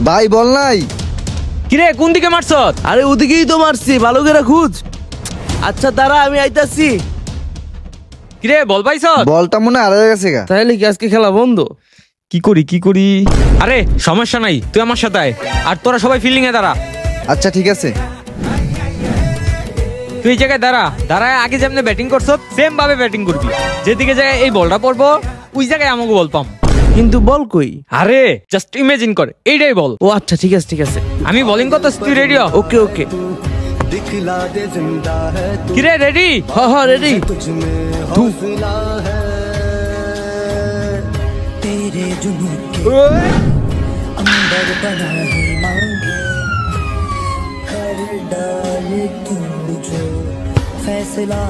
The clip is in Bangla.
ভাই বল নাই। কিরে কোন দিকে মারছ? আরে ওদিকেই তো মারছি, ভালো করে খুঁজ। আচ্ছা দাঁড়া, আমি আইতাছি। কিরে বল পাইছ? বলটা মনে হয় হারিয়ে গেছে গা। তাহলে কি আজকে খেলা বন্ধ? কি করি? আরে সমস্যা নাই, তুই আমার সাথে আয়। আর তোরা সবাই ফিল্ডিং এ দাঁড়া। আচ্ছা ঠিক আছে। তুই এই জায়গায় দাঁড়ায় আগে যেমন ব্যাটিং করছ সেম ভাবে ব্যাটিং করবি। যেদিকে জায়গায় এই বলটা পড়বো ওই জায়গায় আমাকে বল পাম। কিন্তু বল কই? আরে জাস্ট ইমাজিন কর এইটাই বল। ও আচ্ছা ঠিক আছে। আমি বোলিং করতেছি, তুই রেডি হ। ওকে। কিরে রেডি? হ্যাঁ রেডি। अंबर बना ही मांगे कर डाल तू जो फैसला